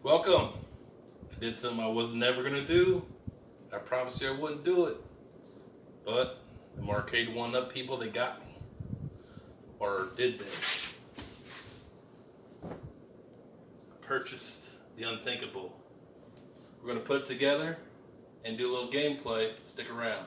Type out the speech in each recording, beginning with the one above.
Welcome. I did something I was never going to do. I promised you I wouldn't do it. But the Arcade1Up people, they got me. Or did they? I purchased the unthinkable. We're going to put it together and do a little gameplay. Stick around.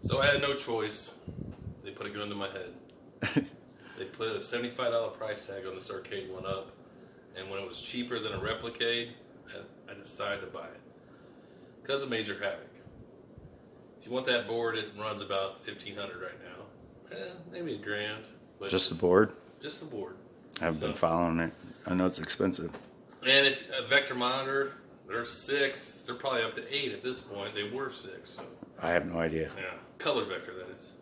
So I had no choice. They put a gun to my head. They put a $75 price tag on this Arcade1Up, and when it was cheaper than a Replicade, I decided to buy it because of Major Havoc. If you want that board, it runs about $1,500 right now. Maybe $1,000. But just the board? Just the board. I haven't been following it. I know it's expensive. And if a vector monitor, they're 6. They're probably up to 8 at this point. They were 6. So. I have no idea. Yeah, color vector that is.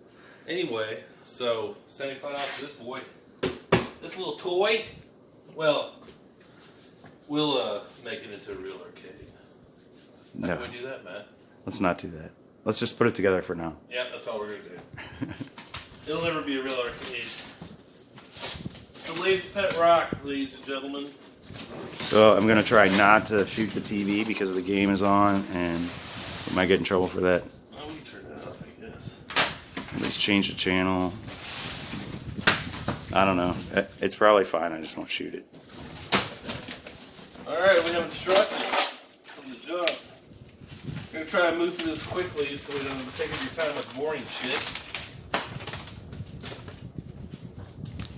Anyway, so $75 for this boy. This little toy. Well, we'll make it into a real arcade. How No. do we do that, Matt? Let's not do that. Let's just put it together for now. Yeah, that's all we're gonna do. It'll never be a real arcade. The latest pet rock, ladies and gentlemen. So I'm going to try not to shoot the TV because the game is on, and we might get in trouble for that. Oh, we can turn that off, I guess. At least change the channel. I don't know. It's probably fine. I just won't shoot it. Alright, we have instructions from the jump. We're going to try to move through this quickly so we don't take up your time with boring shit.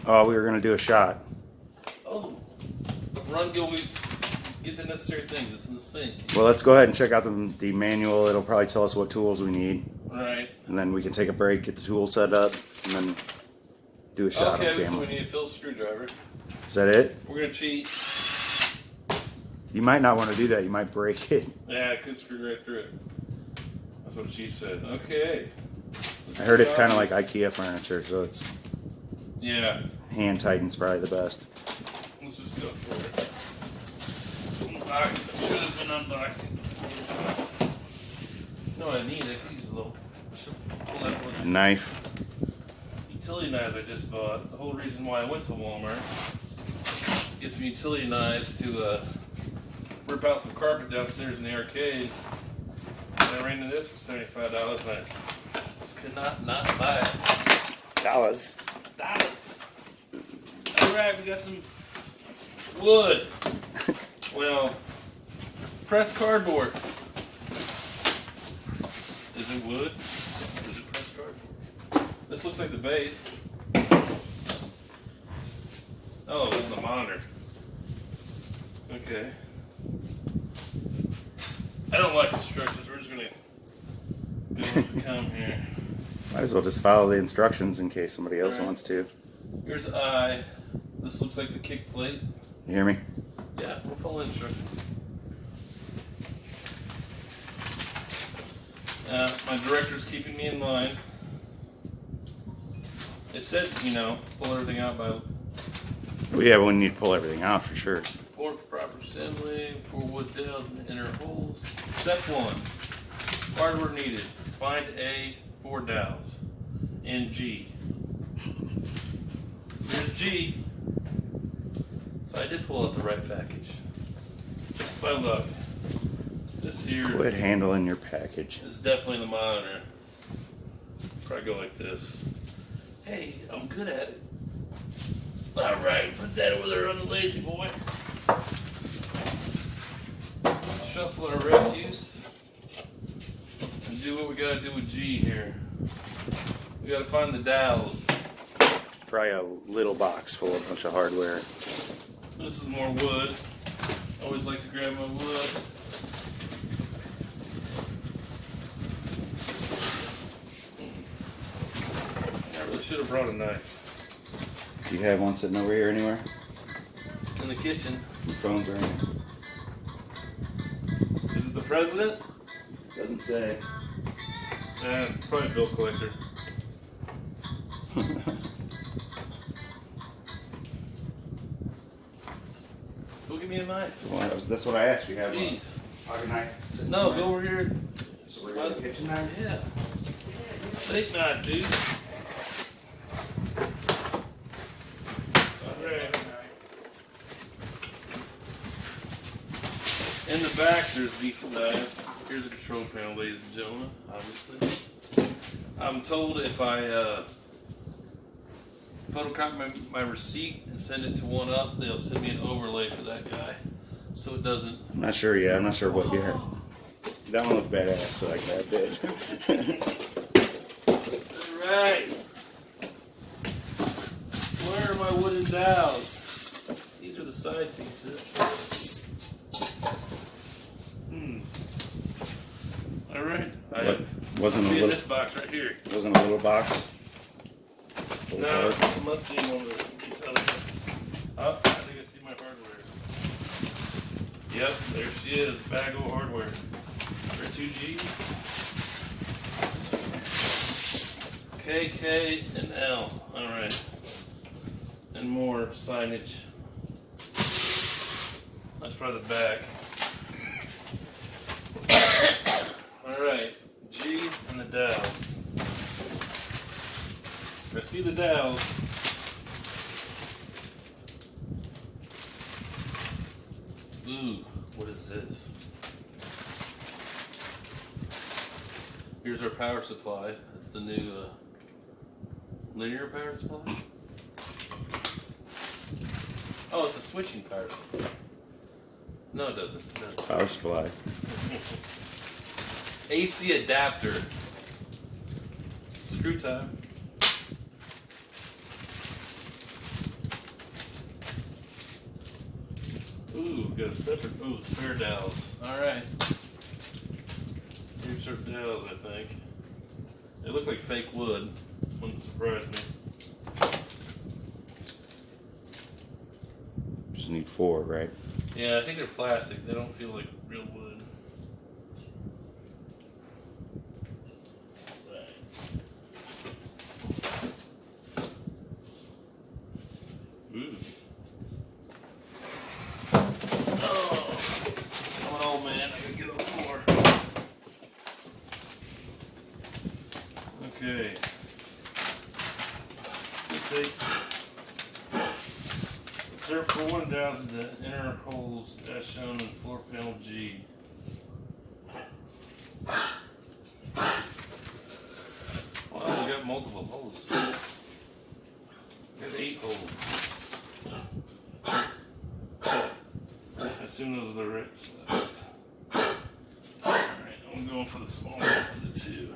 Oh, we were going to do a shot. Oh, run, go, we get the necessary things. It's in the sink. Well, let's go ahead and check out the manual. It'll probably tell us what tools we need. Alright. And then we can take a break, get the tool set up, and then do a shot on Okay, camera. so we need a Phillips screwdriver. Is that it? We're going to cheat. You might not want to do that. You might break it. Yeah, I could screw right through it. That's what she said. Okay. I heard it's kind of like IKEA furniture, so it's Yeah. hand tighten's probably the best. Let's just go for it. Unboxing. Should have been unboxing before. You know what I need? I could use a little. Should pull that A one. knife. Utility knives I just bought. The whole reason why I went to Walmart. Get some utility knives to rip out some carpet downstairs in the arcade. And I ran into this for $75 and I just could not buy it. Dollars. Alright, we got some wood. Well, pressed cardboard. Is it wood? Is it pressed cardboard? This looks like the base. Oh, this is the monitor. Okay. I don't like instructions. We're just gonna go as we come here. Might as well just follow the instructions in case somebody else wants to. Here's I. This looks like the kick plate. You hear me? Yeah, we'll follow instructions. My director's keeping me in line. It said, pull everything out by Well, yeah, we need to pull everything out for sure. board for proper assembly, 4 wood dowels in the inner holes. Step 1. Hardware needed. Find A, 4 dowels. And G. Here's G. So I did pull out the right package. Just by luck. This here Quit handling your package. is definitely the monitor. Probably go like this. Hey, I'm good at it. Alright, put that over there on the lazy boy. Shuffle our refuse. And do what we gotta do with G here. We gotta find the dowels. Probably a little box full of a bunch of hardware. This is more wood. Always like to grab my wood. I really should have brought a knife. Do you have one sitting over here anywhere? in the kitchen. Your phone's ringing. Is it the president? Doesn't say. Probably bill collector. Go give me a knife. Well, that's what I asked you. Have Jeez. a pocket knife? No, go over here. So we're going to the kitchen knife? Yeah. Steak knife, dude. Alright. In the back, there's decent knives. Here's a control panel, ladies and gentlemen, obviously. I'm told if I photocopy my receipt and send it to 1UP, they'll send me an overlay for that guy. So it doesn't... I'm not sure yet. I'm not sure what you have. That one looked badass, so I grabbed it. Alright. Where are my wooden dowels? These are the side pieces. Alright. Wasn't a in little, this box right here. wasn't a little box? No, it must be on the oh, I think I see my hardware. Yep, there she is. Bag of hardware. For 2 G's. K, K, and L. Alright. And more signage. That's probably the back. Alright. G and the dowels. I see the dowels. Ooh, what is this? Here's our power supply. That's the new linear power supply. Oh, it's a switching power supply. No, it doesn't. No. Power supply. AC adapter. Screw time. Ooh, got a separate, spare dowels. Alright. Here's our dowels, I think. They look like fake wood. Wouldn't surprise me. Just need 4, right? Yeah, I think they're plastic. They don't feel like real wood. Okay. Insert 41000 to inner holes as shown in floor panel G. Wow, we got multiple holes. We got 8 holes. I assume those are the right size. Alright, I'm going for the small one of the 2.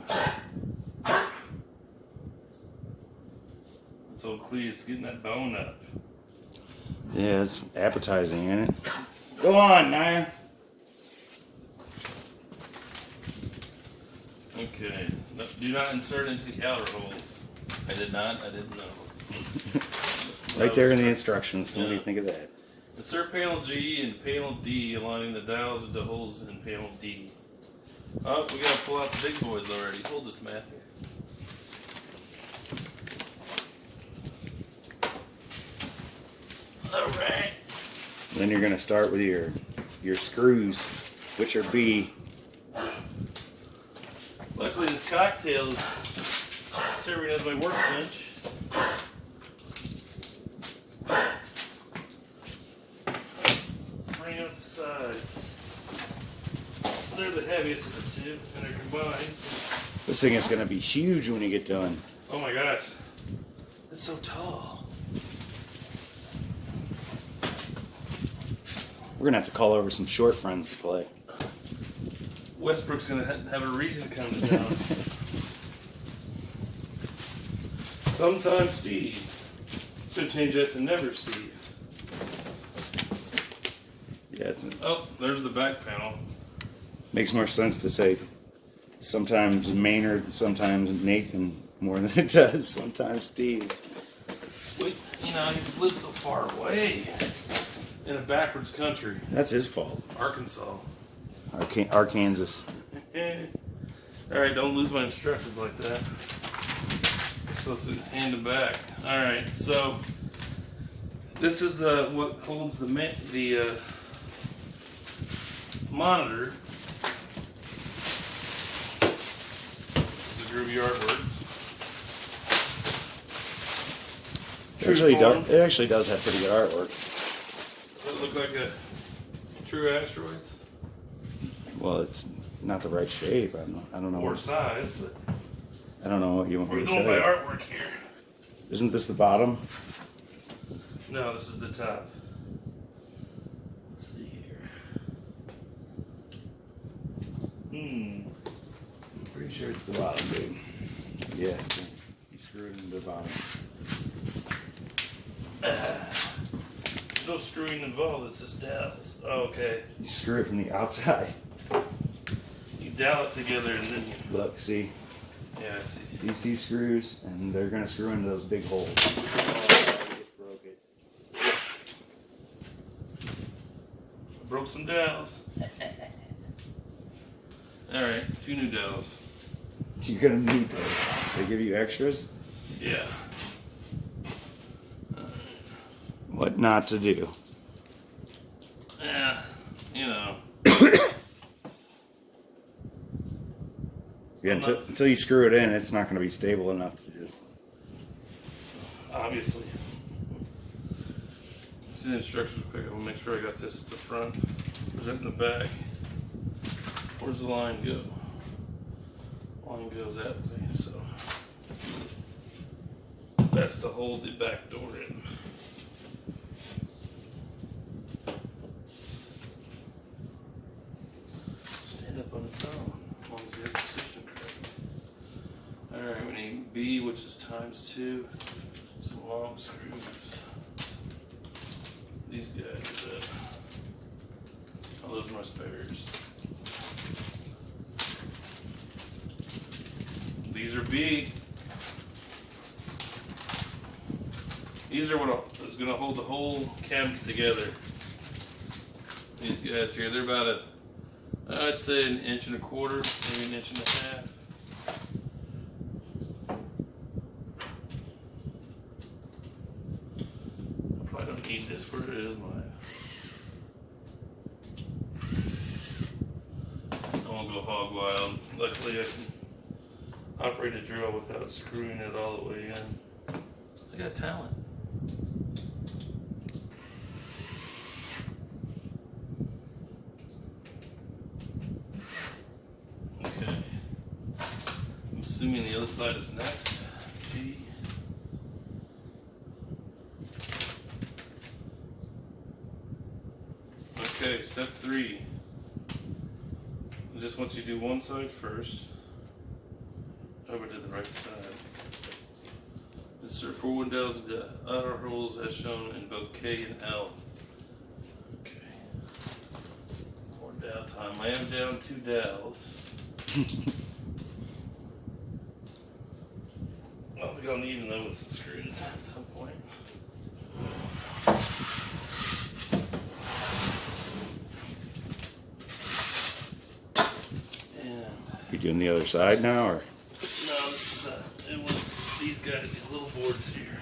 So Clee's getting that bone up. Yeah, it's appetizing, ain't it? Go on, Naya. Okay. No, do not insert into the outer holes. I did not. I didn't know. Right there in the instructions. What do you think of that? Insert panel G and panel D, aligning the dials into holes in panel D. Oh, we gotta pull out the big boys already. Hold this, Matthew. Alright. Then you're going to start with your screws, which are B. Luckily this cocktail is serving as my workbench. Let's bring out the sides. They're the heaviest of the 2, and they're combined. This thing is going to be huge when you get done. Oh my gosh. It's so tall. We're going to have to call over some short friends to play. Westbrook's going to have a reason to come to town. Sometimes Steve. Should change that to never Steve. Yeah, Oh, there's the back panel. makes more sense to say sometimes Maynard, sometimes Nathan more than it does sometimes Steve. Wait, you know, he just lives so far away. in a backwards country. That's his fault. Arkansas. Arkansas. Alright, don't lose my instructions like that. I'm supposed to hand them back. Alright, so this is what holds the monitor. It's a groovy artwork. It actually does have pretty good artwork. Does it look like a true Asteroids? Well, it's not the right shape. I don't know. Or size, but I don't know what you want me we're to going tell by you. artwork here. Isn't this the bottom? No, this is the top. Let's see here. I'm pretty sure it's the bottom, dude. Yeah, see, you screw it into the bottom. No screwing involved, it's just dowels. Oh, okay. You screw it from the outside. You dowel it together and then you... Look, see? Yeah, I see. These two screws, and they're going to screw into those big holes. Oh, I just broke it. Broke some dowels. Alright, 2 new dowels. You're going to need those. They give you extras? Yeah. What not to do. Yeah, you know. Yeah, until you screw it in, it's not going to be stable enough to just... Obviously. See the instructions quick. I'm going to make sure I got this at the front. Where's that in the back? Where's the line go? Line goes that way, so... That's to hold the back door in. Stand up on its own, as long as you have position correct. Alright, we need B, which is ×2. Some long screws. These guys are that. Oh, those are my spares. These are B. These are what is going to hold the whole cabinet together. These guys here, they're about I'd say 1.25 inches, maybe 1.5 inches. I probably don't need this. Where is mine? I won't go hog wild. Luckily, I can operate a drill without screwing it all the way in. I got talent. Okay. I'm assuming the other side is next. G. Okay, step 3. I just want you to do one side first. Over to the right side. Insert 4 windows into outer holes as shown in both K and L. Okay. More dowel time. I am down 2 dowels. I don't think I'll need another with some screws at some point. You doing the other side now, or? No, this is, it was these guys, these little boards here.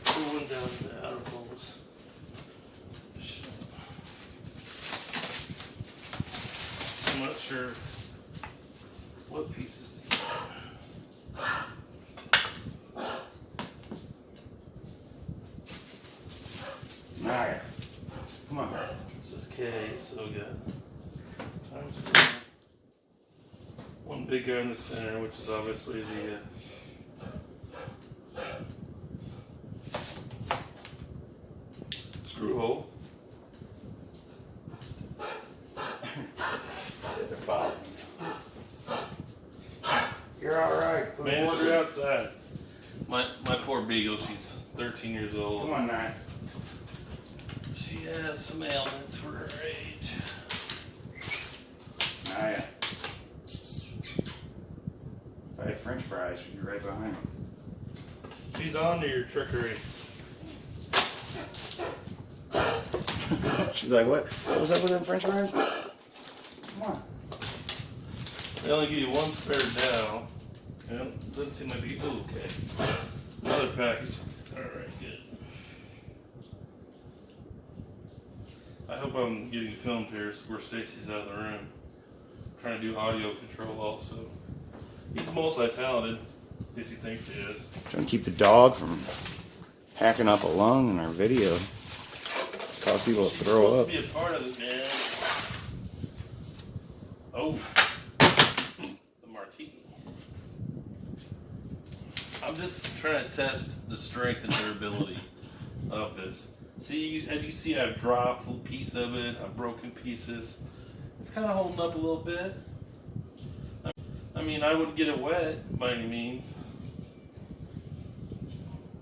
Pull one down to the outer holes. I'm not sure what pieces to use. Alright. Come on. This is K, so we got one big guy in the center, which is obviously the screw hole. You're alright. Manager outside. My poor beagle, she's 13 years old. Come on, Nine. She has some ailments for her age. Naya. If I had French fries, she'd be right behind me. She's on to your trickery. She's like, what? What was up with them French fries? Come on. They only give you one spare dowel. Yeah, doesn't seem like ooh, okay. Another package. Alright, good. I hope I'm getting filmed here where Stacy's out of the room. I'm trying to do audio control also. He's multi-talented, at least he thinks he is. Trying to keep the dog from hacking up a lung in our video. Cause people to throw up. Be a part of it, man. Oh, the Marquee. I'm just trying to test the strength and durability of this. See, as you see, I've dropped a piece of it. I've broken pieces. It's kind of holding up a little bit. I mean, I wouldn't get it wet by any means.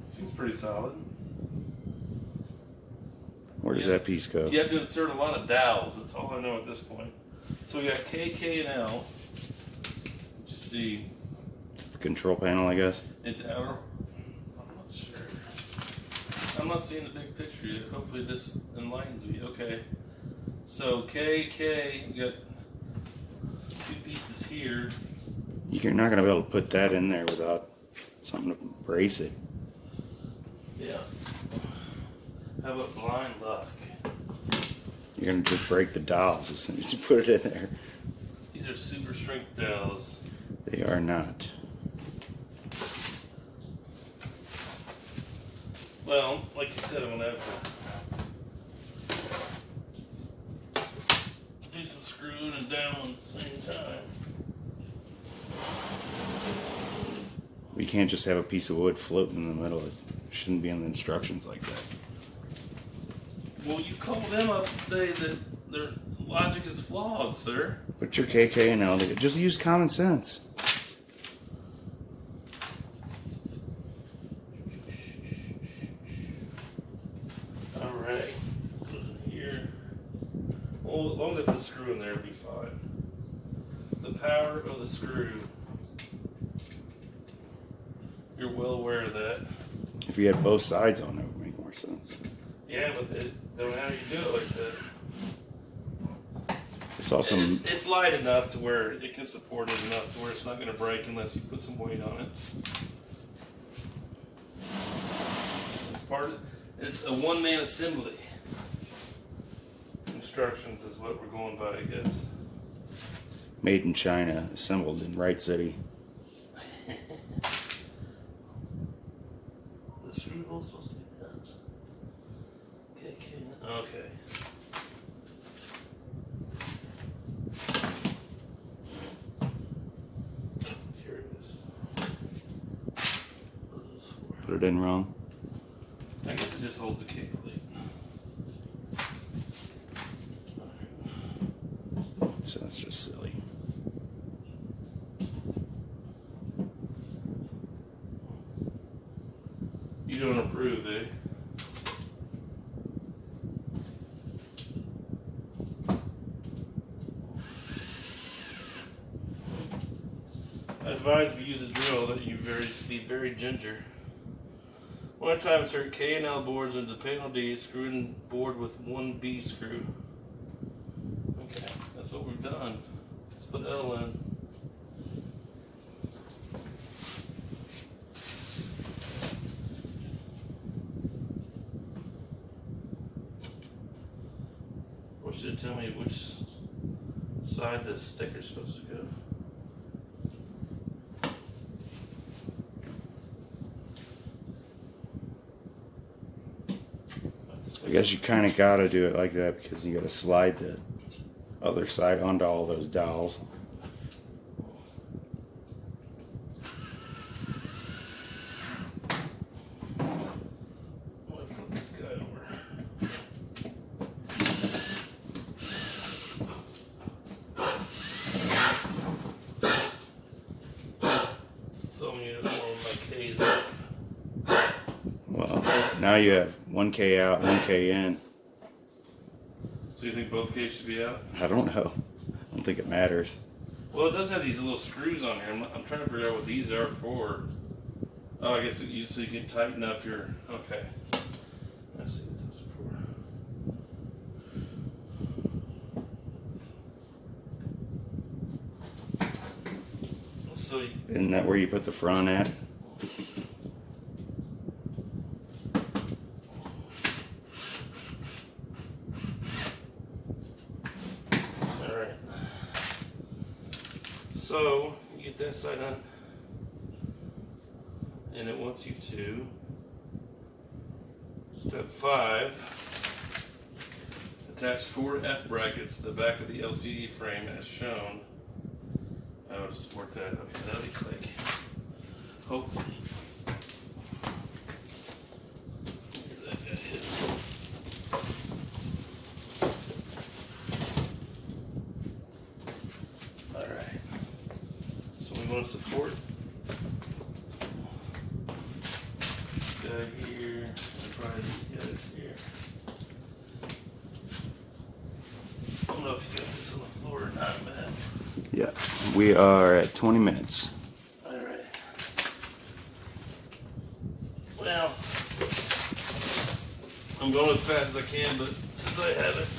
Seems pretty solid. Where does that piece go? You have to insert a lot of dowels. That's all I know at this point. So we got K, K, and L. Just see. The control panel, I guess. I'm not sure. I'm not seeing the big picture yet. Hopefully this enlightens me. Okay. So K, K, you got two pieces here. You're not going to be able to put that in there without something to brace it. Yeah. How about blind luck? You're going to just break the dowels as soon as you put it in there. These are super strength dowels. They are not. Well, like you said, I'm going to have to do some screwing and down at the same time. You can't just have a piece of wood floating in the middle. It shouldn't be in the instructions like that. Well, you call them up and say that their logic is flawed, sir. Put your KK and L together. Just use common sense. Alright. Goes in here. Well, as long as I put a screw in there, it'll be fine. The power of the screw. You're well aware of that. If you had both sides on, it would make more sense. Yeah, but they don't have you do it like that. It's also It's light enough to where it can support it enough to where it's not going to break unless you put some weight on it. It's a one-man assembly. Instructions is what we're going by, I guess. made in China, assembled in Wright City. The screw hole's supposed to be that. Okay. Here it is. Put it in wrong. I guess it just holds the kick plate. So that's just silly. You don't approve, eh? I advise if you use a drill that you be very ginger. One time insert K and L boards into panel D, screw in board with one B screw. Okay, that's what we've done. Let's put L in. Or should it tell me which side the sticker's supposed to go? I guess you kind of got to do it like that because you got to slide the other side onto all those dowels. I'm gonna flip this guy over. So I'm using one of my K's up. Well, now you have 1K out, 1K in. So you think both K's should be out? I don't know. I don't think it matters. Well, it does have these little screws on here. I'm trying to figure out what these are for. Oh, I guess so you can tighten up your. Okay. Let's see what those are for. So. Isn't that where you put the front at? All right. So you get that side on. And it wants you to, step 5, attach 4 F brackets to the back of the LCD frame as shown. I would support that. Okay, that'll be quick. Hopefully. Here that guy is. Alright. So we want to support here, and probably these guys here. I don't know if you got this on the floor or not, man. Yeah, we are at 20 minutes. Alright. Well, I'm going as fast as I can, but since I haven't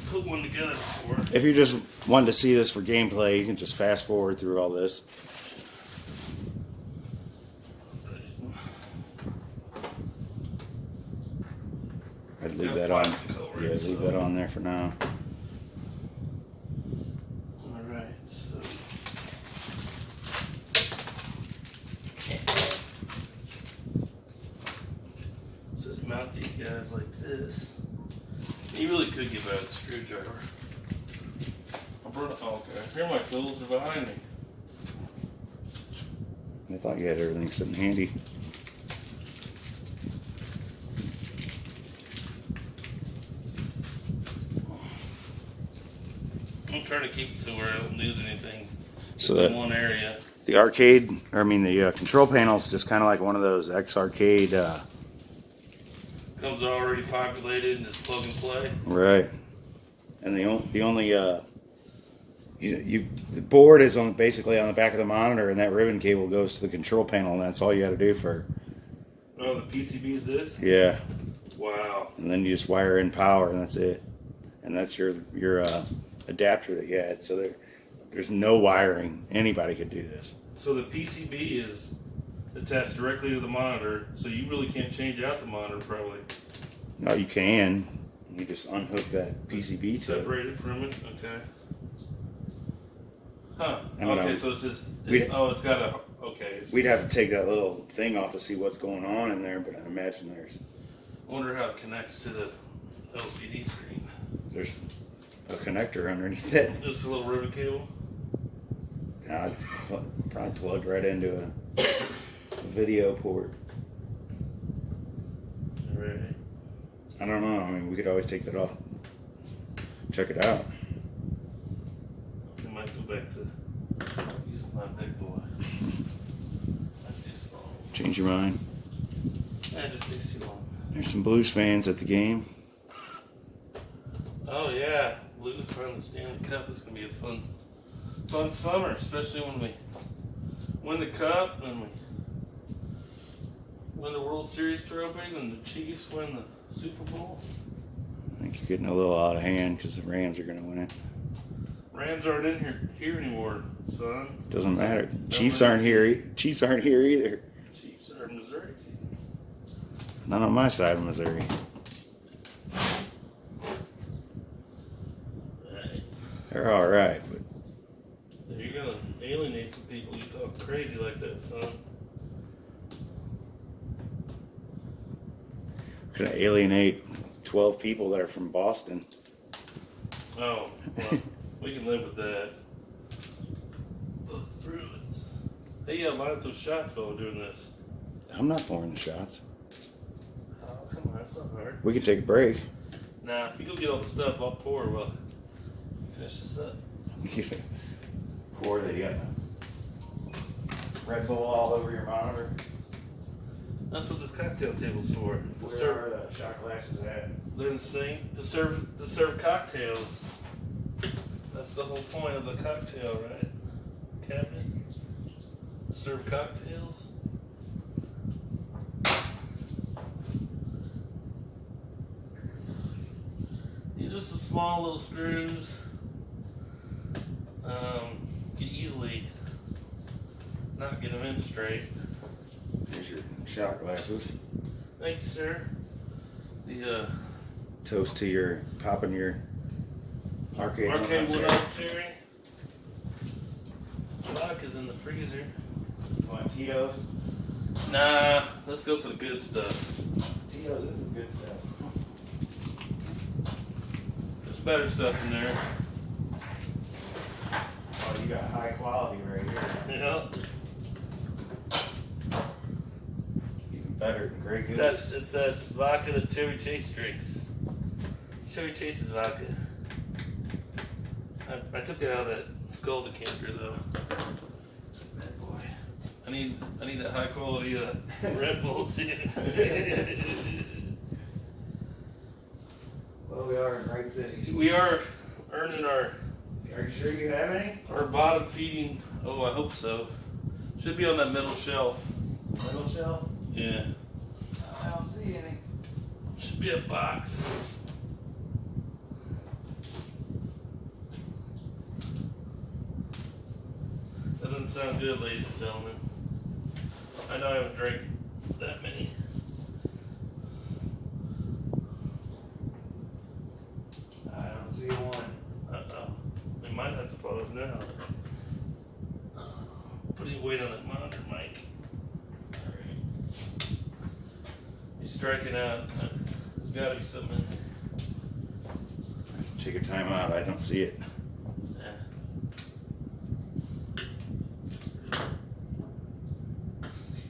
put one together before. If you just wanted to see this for gameplay, you can just fast forward through all this. I'd leave that on. Yeah, leave that on there for now. Alright, so. Just mount these guys like this. You really could give out a screwdriver. Oh, okay. Here my tools are behind me. I thought you had everything sitting handy. I'm trying to keep it so where I don't lose anything. So in one area. The arcade, the control panel is just kind of like one of those X-Arcade. Comes already populated and just plug and play. Right. And the only the board is basically on the back of the monitor, and that ribbon cable goes to the control panel, and that's all you got to do for. Oh, the PCB's this? Yeah. Wow. And then you just wire in power, and that's it. And that's your adapter that you had. So there's no wiring. Anybody could do this. So the PCB is attached directly to the monitor, so you really can't change out the monitor probably. No, you can. You just unhook that PCB to it. Separate it from it? Okay. Huh. I don't Okay, know. so it's just, it's got a, okay. We'd have to take that little thing off to see what's going on in there, but I imagine I wonder how it connects to the LCD screen. there's a connector underneath it. Just a little ribbon cable? Nah, it's probably plugged right into a video port. Right. I don't know. I mean, we could always take that off. Check it out. I might go back to using my big boy. That's too slow. Change your mind. That just takes too long. There's some Blues fans at the game. Oh yeah, Blues finally the Stanley Cup. It's gonna be a fun summer, especially when we win the Cup and we win the World Series trophy, and the Chiefs win the Super Bowl. I think you're getting a little out of hand because the Rams are going to win it. Rams aren't in here anymore, son. Doesn't matter. Chiefs aren't here. Chiefs aren't here either. Chiefs are in Missouri team. Not on my side of Missouri. Right. They're all right, but You're gonna alienate some people. You talk crazy like that, son. going to alienate 12 people that are from Boston. Oh, well, we can live with that. Bruins. Hey, line up those shots while we're doing this. I'm not pouring the shots. Oh, come on, that's not hard. We can take a break. Nah, if you go get all the stuff, I'll pour. Well, finish this up. Pour the Red Bull all over your monitor. That's what this cocktail table's for. To Where serve. are the shot glasses at? They're in the sink to serve cocktails. That's the whole point of the cocktail, right? Cabinet. Serve cocktails. just some small little screws. You easily not get them in straight. Here's your shot glasses. Thanks, sir. The Toast to your popping your Arcade1Up cherry. Vodka's in the freezer. Want Tito's? Nah, let's go for the good stuff. Tito's is some good stuff. There's better stuff in there. Oh, you got high quality right here. Yeah. Even better than Grey Goose. It's that vodka that Chevy Chase drinks. It's Chevy Chase's vodka. I took it out of that Skull decanter though. Bad boy. I need that high quality Red Bull too. Well, we are in Wright City. We are earning our. Are you sure you have any? Our bottom feeding. Oh, I hope so. Should be on that middle shelf. Middle shelf? Yeah. I don't see any. Should be a box. That doesn't sound good, ladies and gentlemen. I know I haven't drank that many. I don't see one. Uh-oh. We might have to pause now. Putting weight on that monitor mic. Alright. He's striking out. There's gotta be something in there. Take a time out. I don't see it.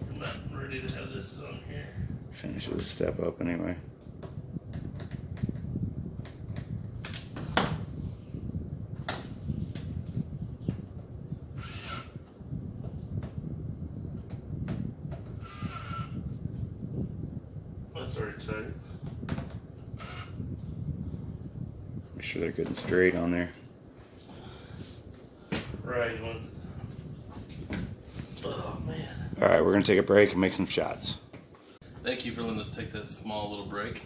I'm not ready to have this on here. Finish this step up anyway. That's already tight. Make sure they're good and straight on there. Right, you want. Oh man. All right, we're gonna take a break and make some shots. Thank you for letting us take that small little break.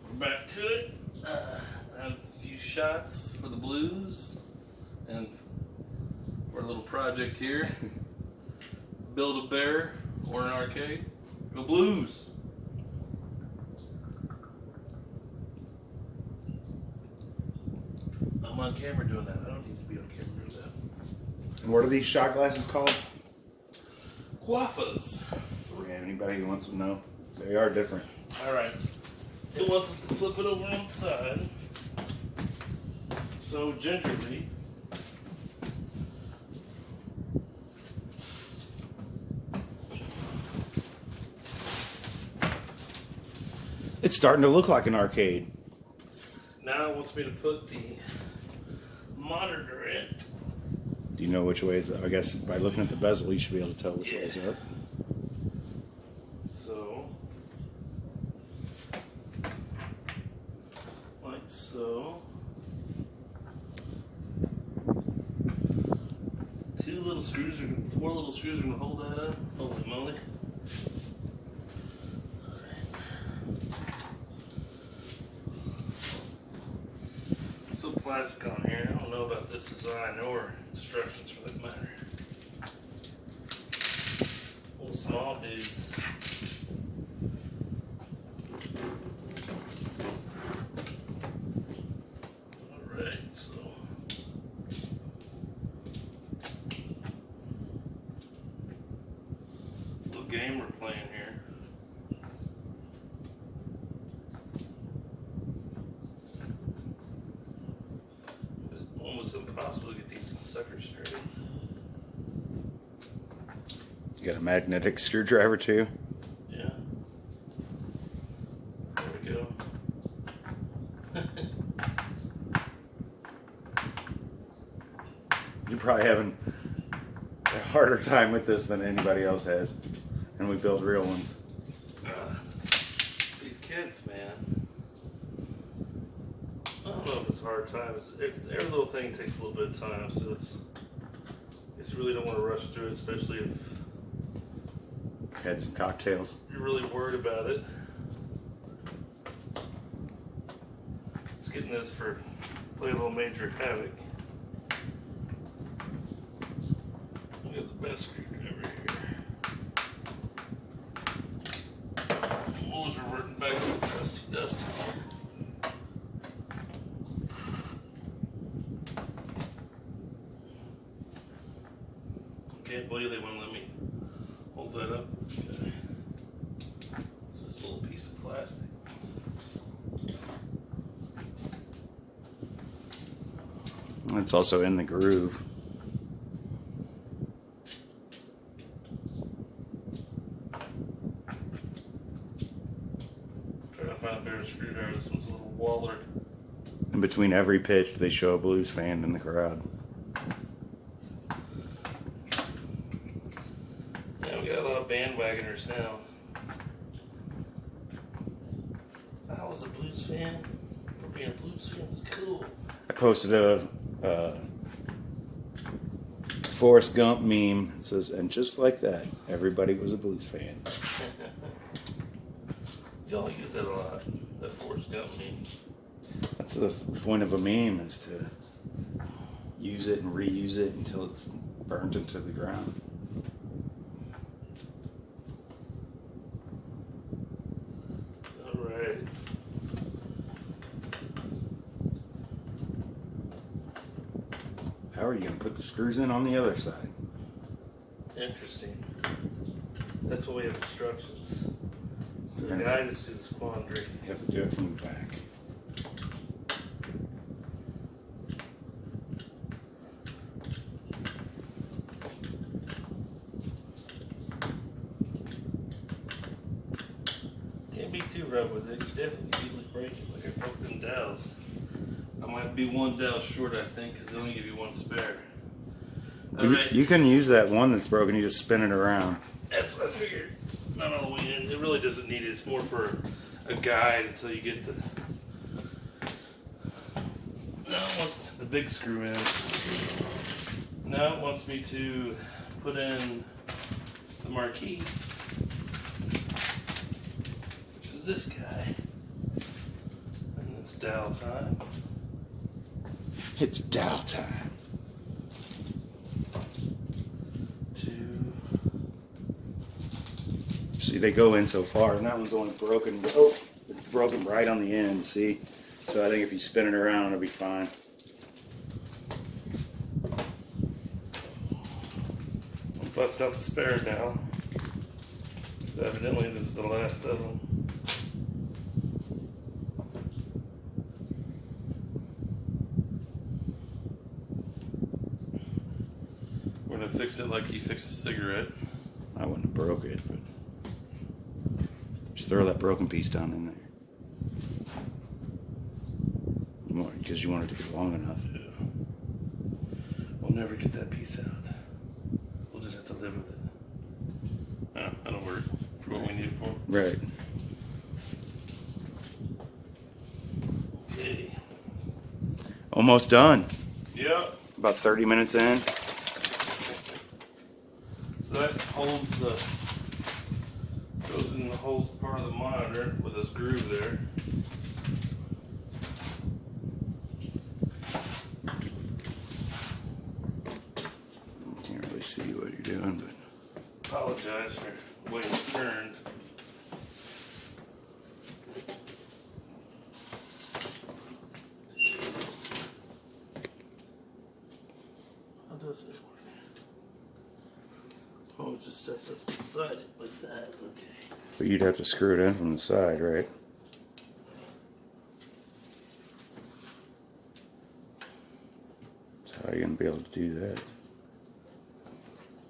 We're back to it. Have a few shots for the blues and for a little project here. Build a bear or an arcade. Go blues. I'm on camera doing that. I don't need to be on camera doing that. And what are these shot glasses called? Quaffas. For anybody who wants to know, they are different. Alright. It wants us to flip it over on the side. So gingerly. It's starting to look like an arcade. Now it wants me to put the monitor in. Do you know which way is? I guess by looking at the bezel, you should be able to tell which way is up. So, like so. Four little screws are gonna hold that up. Holy moly! Still plastic on here. I don't know about this design or instructions for that matter. Little small dudes. Alright, so little game we're playing here. Almost impossible to get these suckers straight. You got a magnetic screwdriver too. Yeah. There we go. You're probably having a harder time with this than anybody else has, and we build real ones. These kids, man. I don't know if it's a hard time. Every little thing takes a little bit of time, so I guess you really don't want to rush through it, especially if Had some cocktails. you're really worried about it. It's Just getting this for play a little major havoc. We got the best screwdriver here. Always reverting back to the trusty dusty. Can't believe they won't let me hold that up. Okay. This is a little piece of plastic. It's also in the groove. Trying to find a better screwdriver. This one's a little wallered. In between every pitch, they show a blues fan in the crowd. Yeah, we got a lot of bandwagoners now. I was a blues fan. For being a blues fan was cool. I posted a Forrest Gump meme. It says, and just like that, everybody was a blues fan. Y'all use that a lot. That Forrest Gump meme. That's the point of a meme, is to use it and reuse it until it's burnt into the ground. Alright. How are you going to put the screws in on the other side? Interesting. That's why we have instructions. The guide us through this quandary. You have to do it from the back. Can't be too rough with it. You definitely easily break it. Like I broke them dowels. I might be one dowel short, I think, because they only give you one spare. Alright. You can use that one that's broken, you just spin it around. That's what I figured. Not all the way in. It really doesn't need it. It's more for a guide until you get the... Now it wants the big screw in. Now it wants me to put in the Marquee, which is this guy. And it's dowel time. It's dowel time. See, they go in so far, and that one's only broken. Oh, it's broken right on the end, see? So I think if you spin it around, it'll be fine. I'll bust out the spare dowel. So evidently this is the last of them. We're gonna fix it like you fix a cigarette. I wouldn't have broke it, but just throw that broken piece down in there. Because you want it to get long enough. Yeah. We'll never get that piece out. We'll just have to live with it. That'll work for what we need it for. Right. Okay. Almost done. Yeah. About 30 minutes in. So that holds goes in the whole part of the monitor with this groove there. Can't really see what you're doing, but Apologize for the way it turned. How does this work? Oh, it just sets up beside it like that. Okay. but you'd have to screw it in from the side, right? So how are you gonna be able to do that?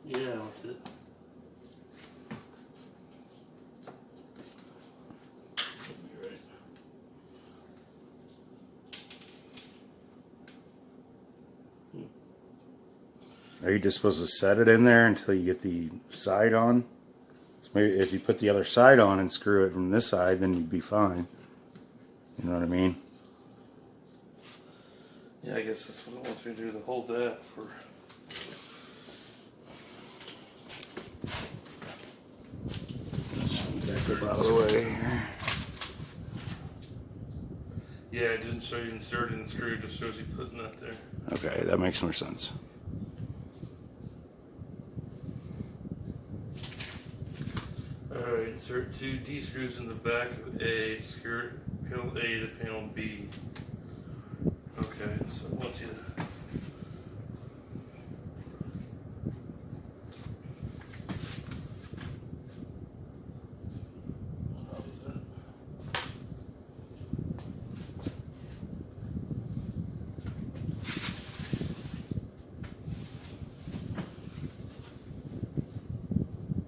Yeah, with it. You're right. Are you just supposed to set it in there until you get the side on? So maybe if you put the other side on and screw it from this side, then you'd be fine. You know what I mean? Yeah, I guess that's what it wants me to do, to hold that for... Back up out of the way. Yeah, it didn't show you inserting the screw, it just shows you putting that there. Okay, that makes more sense. Alright, insert 2 D screws in the back of A, screw panel A to panel B. Okay, so once you...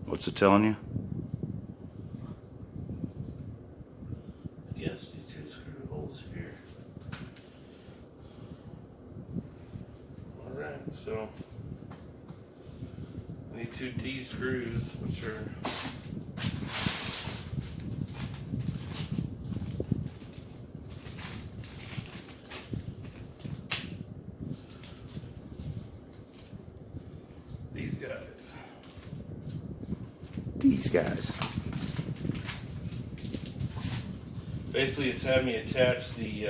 What's it telling you? Yes, these 2 screw holes here. Alright, so I need 2 D screws, which are these guys. These guys. Basically, it's having me attach the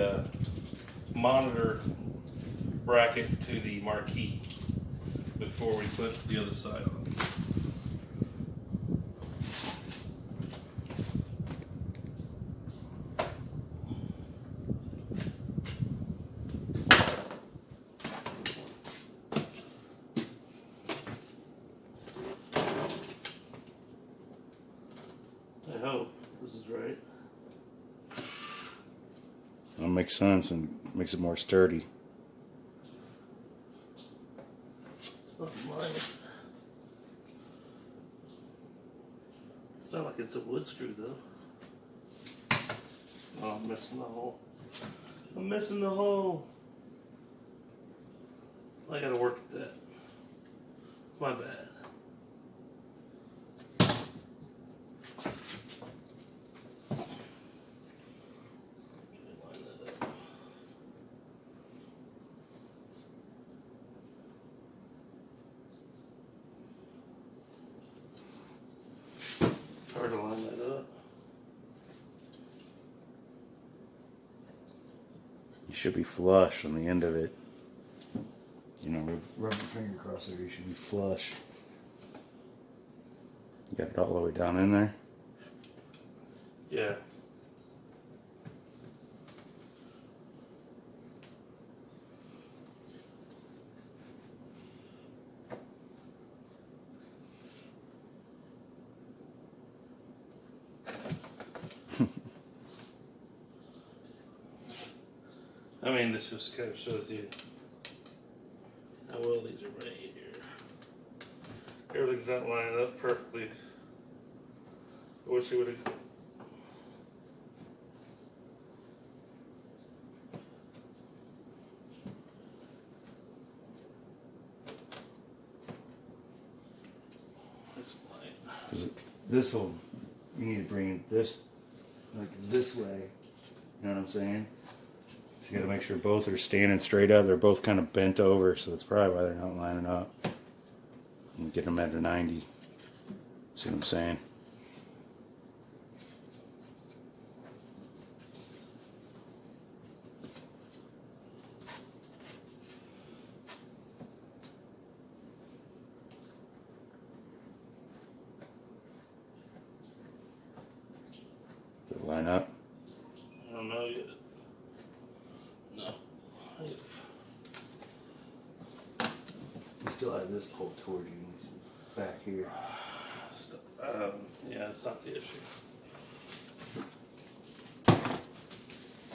monitor bracket to the marquee before we put the other side on. I hope this is right. That makes sense and makes it more sturdy. It's not mine. It's not like it's a wood screw though. Oh, I'm missing the hole. I'm missing the hole. I gotta work at that. My bad. Line that up. Hard to line that up. You should be flush on the end of it. You know, rub your finger across there, you should be flush. You got it all the way down in there? Yeah. I mean, this just kind of shows you how well these are made here. Everything's not lining up perfectly. I wish it would have. That's mine. Because this'll, you need to bring this like this way. You know what I'm saying? So you gotta make sure both are standing straight up. They're both kind of bent over, so that's probably why they're not lining up. And get them at a 90. See what I'm saying? Does it line up? I don't know yet. No. You still have this pulled towards you. It's back here. Yeah, it's not the issue.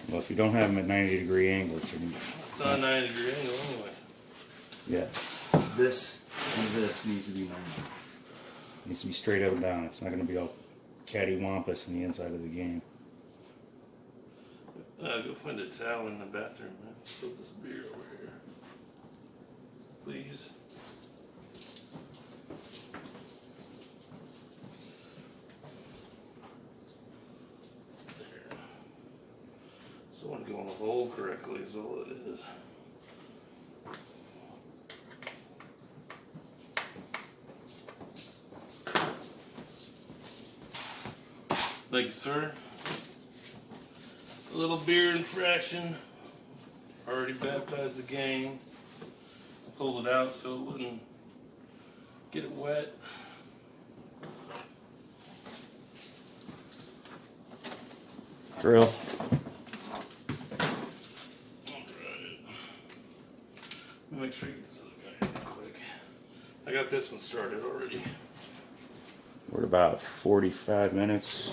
Well, if you don't have them at 90-degree angles, then It's not a 90-degree angle anyway. yeah. This and this needs to be 90. Needs to be straight up and down. It's not going to be all cattywampus in the inside of the game. Go find a towel in the bathroom, man. Put this beer over here. Please. There. So I want to go in the hole correctly is all it is. Thank you, sir. A little beer infraction. Already baptized the game. Pulled it out so it wouldn't get it wet. Drill. Make sure you get this other guy in quick. I got this one started already. We're at about 45 minutes.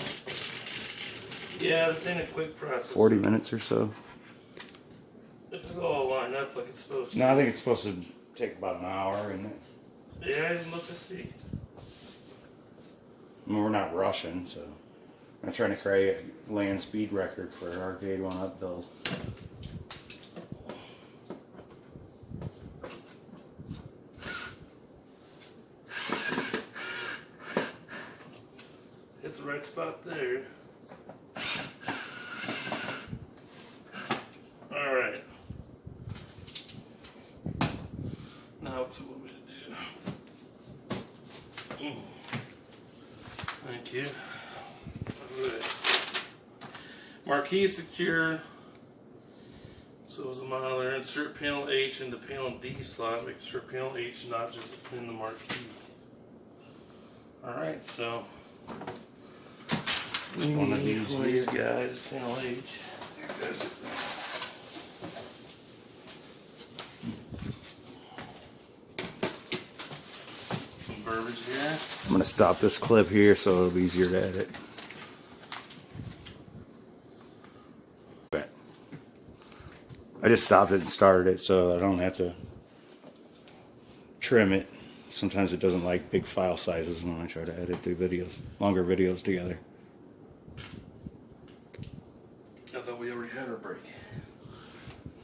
Yeah, this ain't a quick process. 40 minutes or so. If it all line up like it's supposed to. No, I think it's supposed to take about an hour, isn't it? Yeah, I didn't look to see. I mean, we're not rushing, so I'm trying to create a land speed record for an Arcade1Up build. Hit the right spot there. Alright. Now what you want me to do? Thank you. Alright. Marquee is secure. So is the modeler. Insert panel H into panel D slot. Make sure panel H notches in the marquee. Alright, so we need one of these guys, panel H. Some verbiage here. I'm going to stop this clip here so it'll be easier to edit. I just stopped it and started it so I don't have to trim it. Sometimes it doesn't like big file sizes when I try to edit the videos, longer videos together. I thought we already had our break.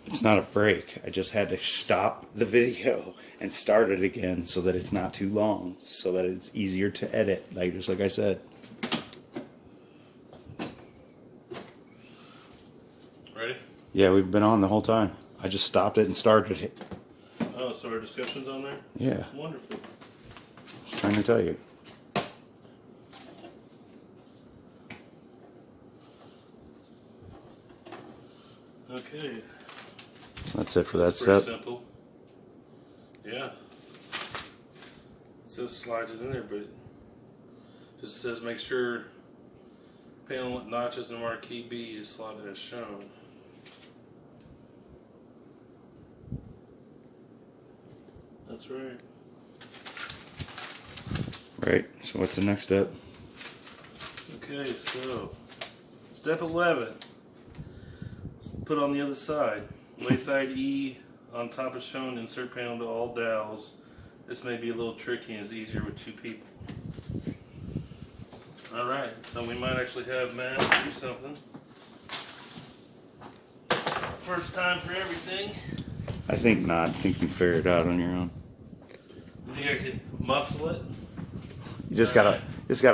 It's not a break. I just had to stop the video and start it again so that it's not too long, so that it's easier to edit, just like I said. Ready? Yeah, we've been on the whole time. I just stopped it and started it. Oh, so our discussion's on there? Yeah. Wonderful. Just trying to tell you. Okay. That's it for that Pretty step. simple. Yeah. It says slide it in there, but it just says make sure panel notches and marquee B is slotted as shown. That's right. Right. So what's the next step? Okay, so step 11. Let's put on the other side. Lay side E on top as shown. Insert panel to all dowels. This may be a little tricky and is easier with two people. Alright, so we might actually have Matt do something. First time for everything. I think not. I think you can figure it out on your own. You think I could muscle it? You just gotta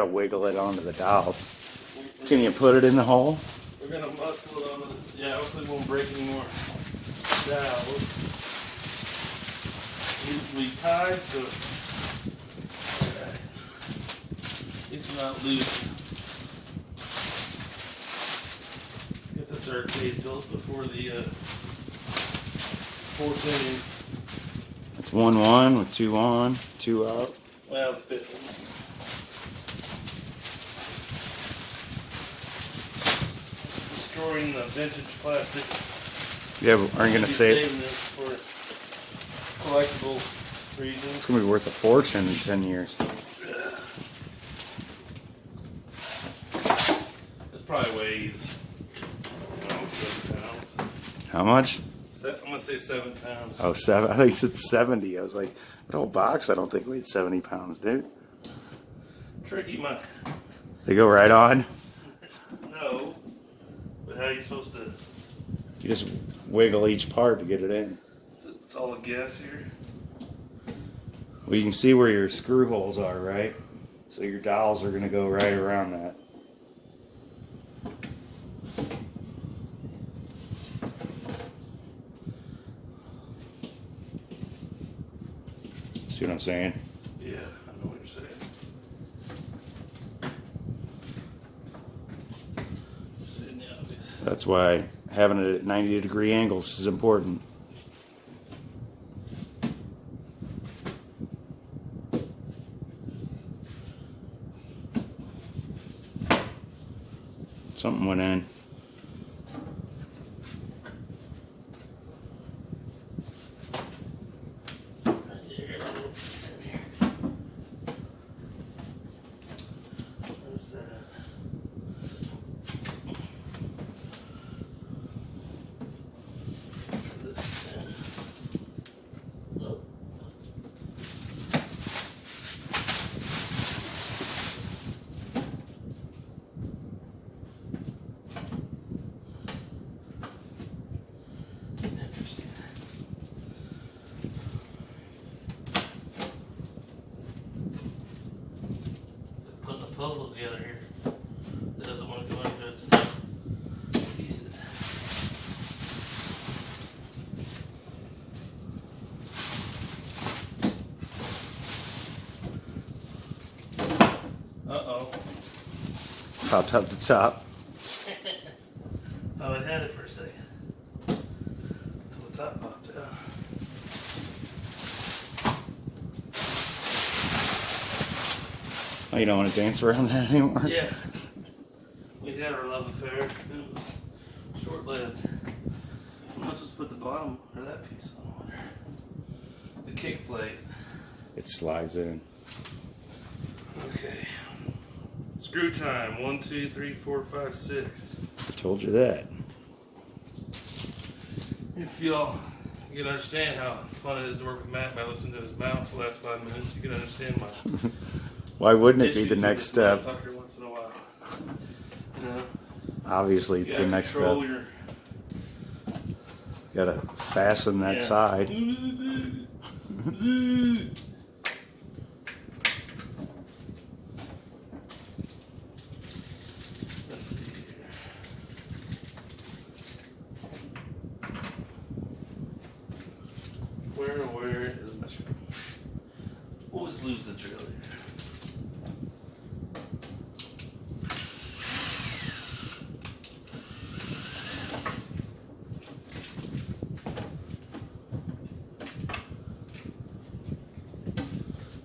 wiggle it onto the dowels. Can you put it in the hole? We're gonna muscle it onto the, yeah, hopefully we won't break any more dowels. We tied, so at least we're not loose. Get this arcade built before the 14. It's 1-1 with 2 on, 2 out. Well, the fifth one. Destroying the vintage plastic. Yeah, but aren't you gonna save? Saving this for collectible reasons. It's gonna be worth a fortune in 10 years. This probably weighs 7 pounds. How much? I'm gonna say 7 pounds. Oh, 7. I thought you said 70. I was like, that whole box I don't think weighed 70 pounds, dude. Tricky, my. They go right on. No. But how are you supposed to? You just wiggle each part to get it in. It's all a guess here. Well, you can see where your screw holes are, right? So your dowels are going to go right around that. See what I'm saying? Yeah, I know what you're saying. Just in the obvious. That's why having it at 90-degree angles is important. Something went in. Puzzle together here. It doesn't want to go into its pieces. Uh-oh. Popped out the top. Thought I had it for a second. Until the top popped out. Oh, you don't want to dance around that anymore? Yeah. We had our love affair, and it was short-lived. I'm not supposed to put the bottom, or that piece on. The kick plate. It slides in. Okay. Screw time. 1, 2, 3, 4, 5, 6. I told you that. If y'all can understand how fun it is to work with Matt by listening to his mouth for the last 5 minutes, you can understand my Why wouldn't it be issues the with next this step? motherfucker once in a while. You know? Obviously, it's You the gotta next step. control your... Gotta fasten that Yeah. side. Let's see here. Where is my screw? Always lose the drill here.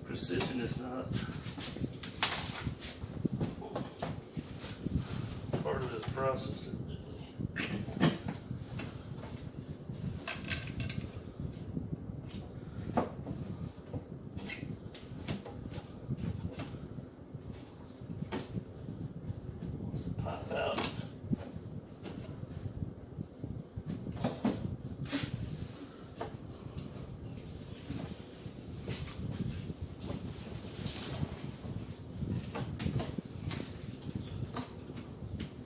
Precision is not part of this process. Wants to pop out.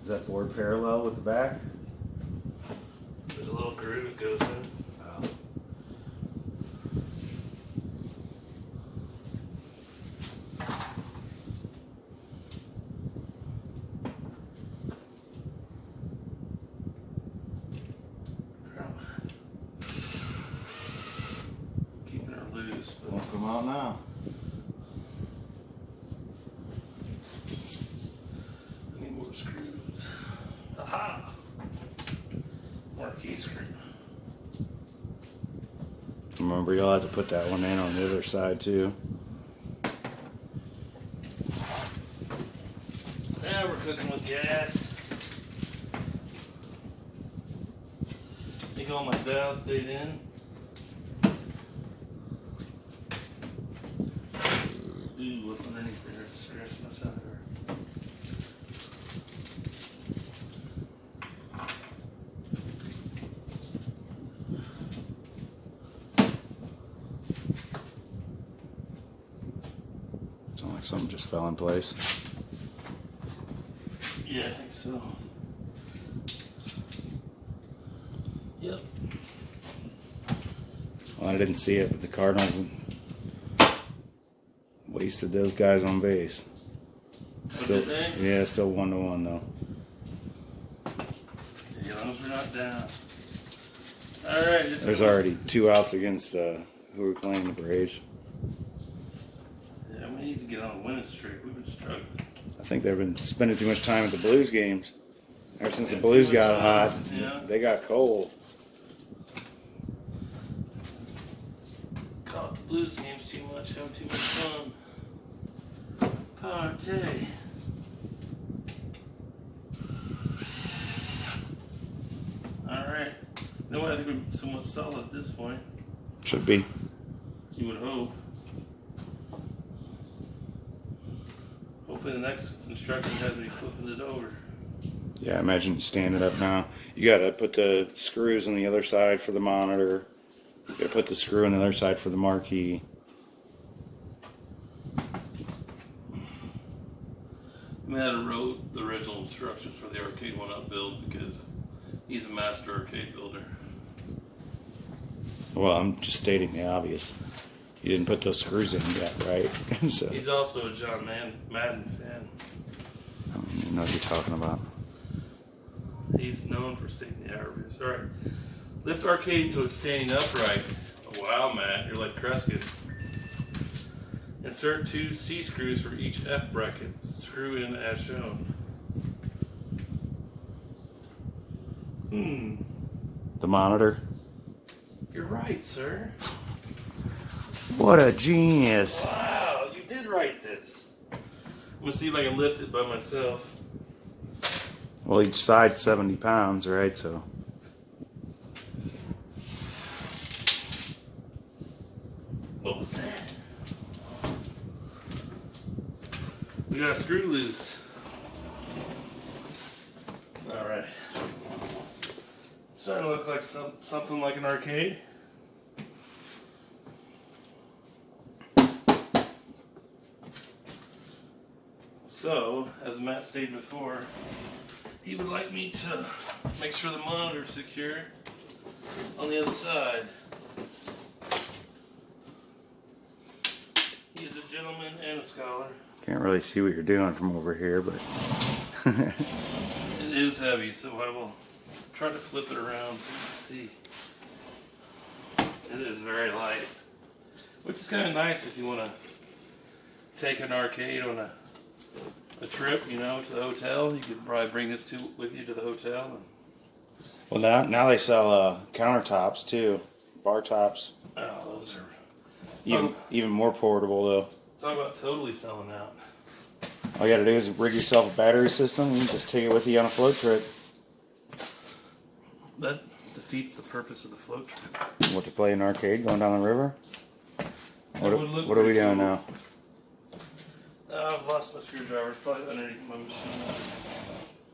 Is that board parallel with the back? There's a little groove it goes in. Oh. Keeping her loose, but Won't come out now. I need more screws. Aha! Marquee screw. Remember, you'll have to put that one in on the other side too. Now we're cooking with gas. I think all my dials stayed in. Ooh, what's underneath there? Scratch my side there. Sounds like something just fell in place. Yeah, I think so. Yep. Well, I didn't see it, but the Cardinals wasted those guys on base. Still, did they? yeah, still 1-1 though. As long as we're not down. Alright, There's already 2 outs against who are playing, the Braves. Yeah, we need to get on a winning streak. We've been struggling. I think they've been spending too much time at the Blues games. Ever since the Blues got hot, Yeah. they got cold. Call it the Blues games too much, having too much fun. Party. Alright. No, I think we're somewhat solid at this point. Should be. You would hope. Hopefully the next instruction has me flipping it over. Yeah, imagine you stand it up now. You gotta put the screws on the other side for the monitor. You gotta put the screw on the other side for the marquee. I mean, I wrote the original instructions for the Arcade1Up build because he's a master arcade builder. Well, I'm just stating the obvious. You didn't put those screws in yet, right? So, He's also a John Madden fan. I don't even know what you're talking about. He's known for stating the obvious. Alright. Lift arcade so it's standing upright. Oh, wow, Matt, you're like Kreskin. Insert 2 C screws for each F bracket. Screw in as shown. The monitor? You're right, sir. What a genius. Wow, you did write this. I'm gonna see if I can lift it by myself. Well, each side's 70 pounds, right? So, What was that? We got a screw loose. Alright. Starting to look like something like an arcade. So, as Matt stated before, he would like me to make sure the monitor's secure on the other side. He is a gentleman and a scholar. can't really see what you're doing from over here, but It is heavy, so I will try to flip it around so you can see. It is very light, which is kind of nice if you want to take an arcade on a trip, you know, to the hotel. You could probably bring this with you to the hotel. And, well, now they sell countertops too, bar tops. oh, those are Even more portable though. talk about totally selling out. All you gotta do is rig yourself a battery system and you just take it with you on a float trip. That defeats the purpose of the float trip. What, to play an arcade going down the river? What are we doing now? I've lost my screwdriver. It's probably underneath my machine.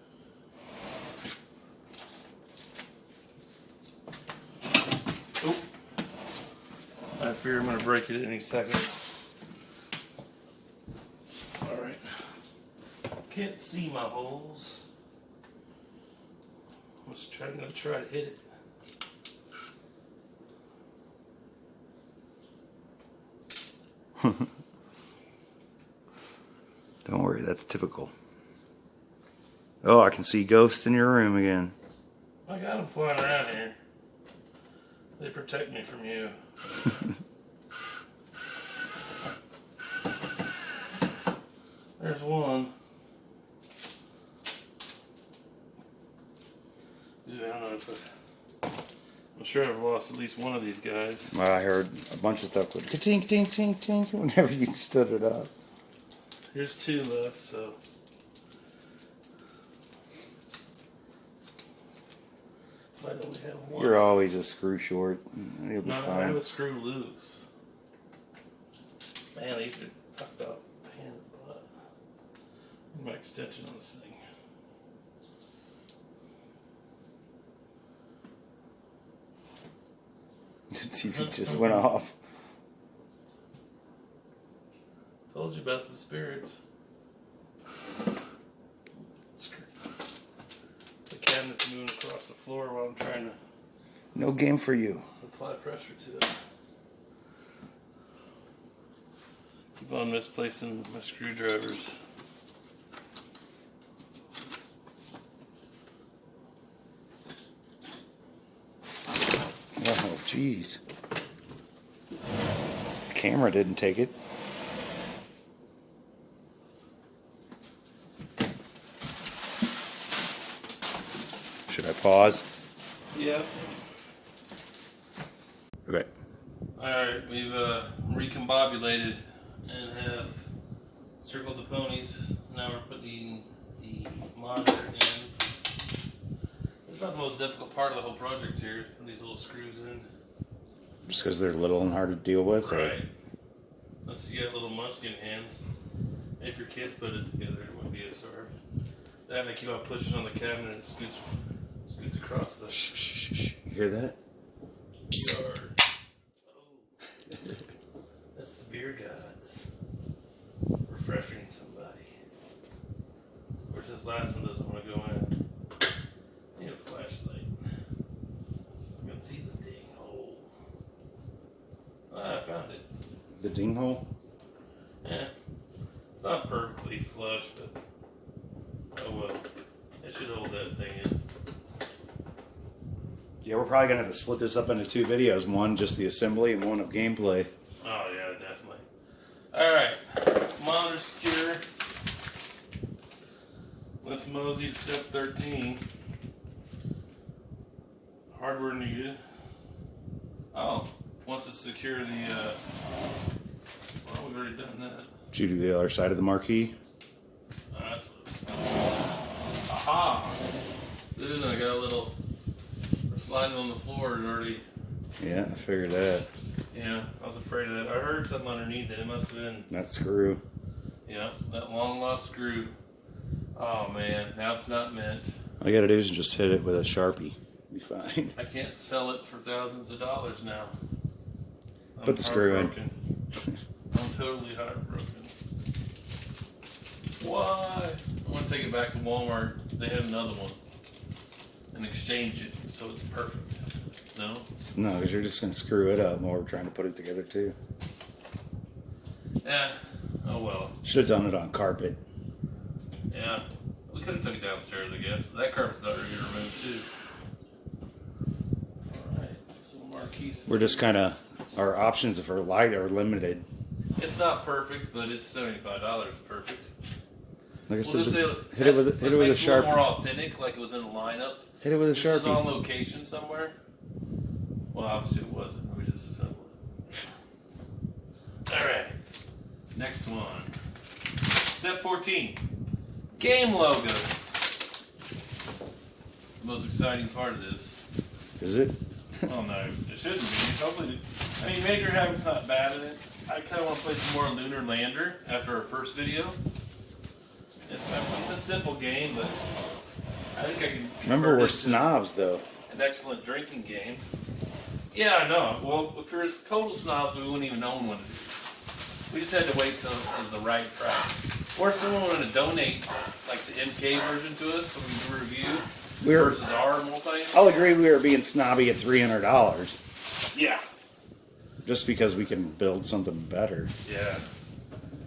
Oh, I fear I'm going to break it any second. Alright. Can't see my holes. I'm going to try to hit it. Don't worry, that's typical. Oh, I can see ghosts in your room again. I got them flying around here. They protect me from you. There's one. Dude, I don't know if I'm sure I've lost at least one of these guys. Well, I heard a bunch of stuff go tink, tink, tink, tink whenever you stood it up. Here's 2 left, so. Why don't we have 1? You're always a screw short. You'll be No, I fine. have a screw loose. Man, these are talk about pain in the butt. My extension on this thing. The TV just went off. Told you about the spirits. The cabinet's moving across the floor while I'm trying to No game for you. apply pressure to it. Keep on misplacing my screwdrivers. Oh, jeez. The camera didn't take it. Should I pause? Yeah. Okay. Alright, we've recombobulated and have circled the ponies. Now we're putting the monitor in. It's not the most difficult part of the whole project here. Put these little screws in. Just because they're little and hard to deal with? Right. Or? Unless you got little munchkin hands. If your kids put it together, it wouldn't be as hard. Then they keep on pushing on the cabinet and it scoots across the Shh, shh, shh. You hear that? yard. Oh. That's the beer gods. Refreshing somebody. Of course, this last one doesn't want to go in. Need a flashlight. I can see the ding hole. Ah, I found it. The ding hole? Yeah. It's not perfectly flush, but oh well. It should hold that thing in. Yeah, we're probably going to have to split this up into 2 videos. One just the assembly and one of gameplay. Oh yeah, definitely. Alright. Monitor secure. Let's mosey to step 13. Hardware needed. Oh, once it's secure the well, we've already done that. Did you do the other side of the marquee? That's what. Aha! Ooh, I got a little sliding on the floor and already. Yeah, I figured that. Yeah, I was afraid of that. I heard something underneath it. It must have been. That screw. Yeah, that long lost screw. Oh man, now it's not meant. All you gotta do is just hit it with a Sharpie. Be fine. I can't sell it for thousands of dollars now. Put the screw in. I'm totally heartbroken. Why? I want to take it back to Walmart. They have another one. And exchange it so it's perfect. No? No, because you're just gonna screw it up while we're trying to put it together too. Yeah. Oh well. Should have done it on carpet. Yeah. We could have took it downstairs, I guess. That carpet's not going to get removed too. Alright. So Marquee's. We're just kind of, our options for light are limited. It's not perfect, but it's $75 perfect. Like I We'll said, just say hit it with a it makes it a little Sharpie. more authentic, like it was in a lineup. Hit it with a This is on Sharpie. location somewhere. Well, obviously it wasn't. We just assembled it. Alright. Next one. Step 14. Game logos. The most exciting part of this. Is it? Oh no, it shouldn't be. Hopefully, I mean, Major Havoc's not bad at it. I kind of want to play some more Lunar Lander after our first video. It's a simple game, but I think I can. Remember, convert we're it to snobs though. An excellent drinking game. Yeah, I know. Well, if we were total snobs, we wouldn't even own one of these. We just had to wait till it was the right price. Or if someone wanted to donate, like the MK version to us, so we can review versus our multi. I'll agree we were being snobby at $300. Yeah. Just because we can build something better. Yeah.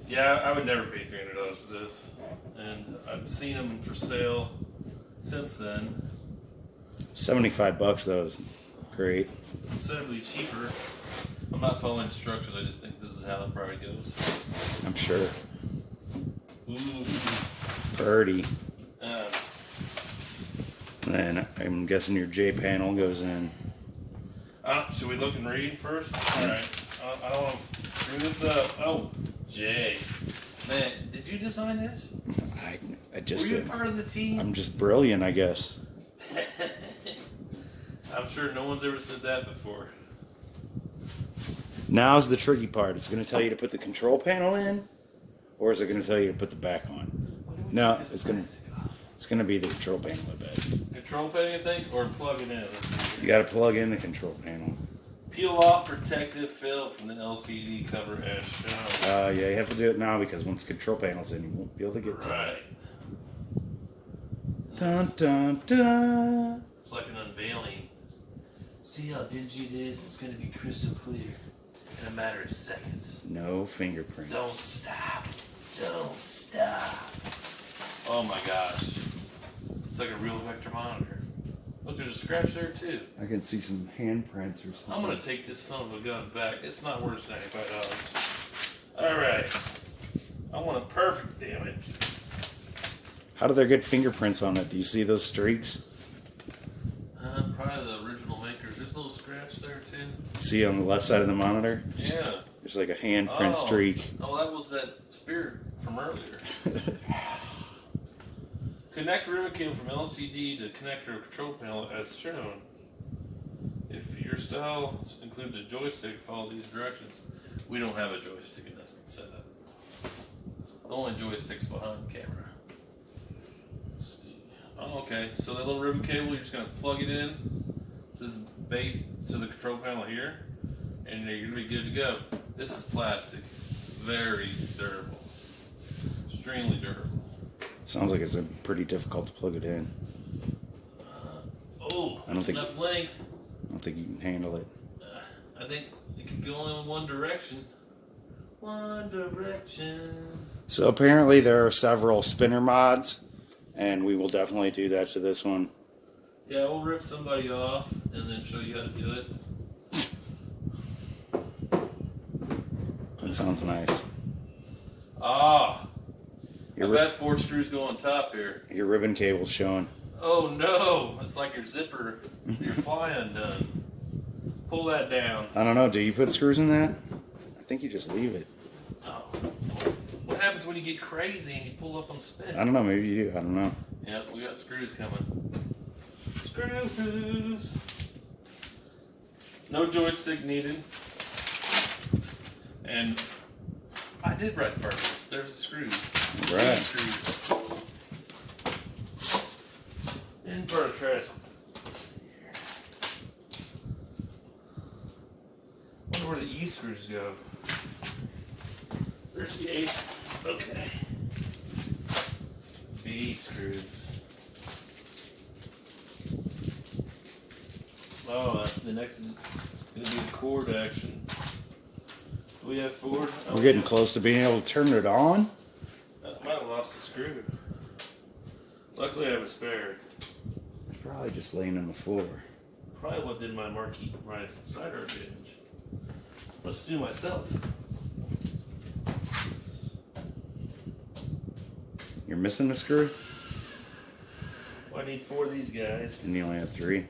Yeah, I would never pay $300 for this. And I've seen them for sale since then. $75 though is great. Considerably cheaper. I'm not following instructions, I just think this is how the product goes. I'm sure. Ooh. Pretty. Uh, And I'm guessing your J panel goes in. Should we look and read first? Alright. I don't want to screw this up. Oh, Jay. Man, did you design this? I just. Were you part of the team? I'm just brilliant, I guess. I'm sure no one's ever said that before. Now's the tricky part. It's going to tell you to put the control panel in, or is it going to tell you to put the back on? No, it's going to be the control panel, I bet. Control panel, you think, or plug it in? You got to plug in the control panel. Peel off protective film from the LCD cover as shown. Yeah, you have to do it now because once the control panel's in, you won't be able to get to it. Right. Dun dun dun. It's like an unveiling. See how dingy it is? It's going to be crystal clear in a matter of seconds. No fingerprints. Don't stop. Don't stop. Oh my gosh. It's like a real vector monitor. Look, there's a scratch there too. I can see some handprints or something. I'm going to take this son of a gun back. It's not worth $75. Alright. I want it perfect, damn it. How do there get fingerprints on it? Do you see those streaks? probably the original makers. There's a little scratch there too. See on the left side of the monitor? Yeah. There's like a handprint streak. Oh, that was that spear from earlier. Connect ribbon cable from LCD to connector or control panel as shown. If your style includes a joystick, follow these directions. We don't have a joystick in this set up. The only joystick's behind the camera. Let's see. Oh, okay. So that little ribbon cable, you're just going to plug it in this base to the control panel here, and you're going to be good to go. This is plastic. Very durable. Extremely durable. Sounds like it's pretty difficult to plug it in. I don't think enough length. I don't think you can handle it. I think it could go only in one direction. One direction. So apparently there are several spinner mods, and we will definitely do that to this one. Yeah, we'll rip somebody off and then show you how to do it. That sounds nice. Ah, I bet 4 screws go on top here. Your ribbon cable's showing. Oh no, it's like your zipper, your fly undone. Pull that down. I don't know, do you put screws in that? I think you just leave it. Oh. What happens when you get crazy and you pull up on the spin? I don't know, maybe you do, I don't know. Yep, we got screws coming. Screws! No joystick needed. And I did write parts. There's the screws. Right. Screws. In part of trash. Let's see here. Wonder where the E screws go. There's the A. Okay. B screws. Oh, the next is going to be the cord action. Do we have 4? Oh, We're getting close to being able to turn it on. I might have lost the screw. Luckily I have a spare. It's probably just laying on the floor. Probably what did my Marquee, my cider advantage. Let's do myself. You're missing a screw? Well, I need 4 of these guys. And you only have 3.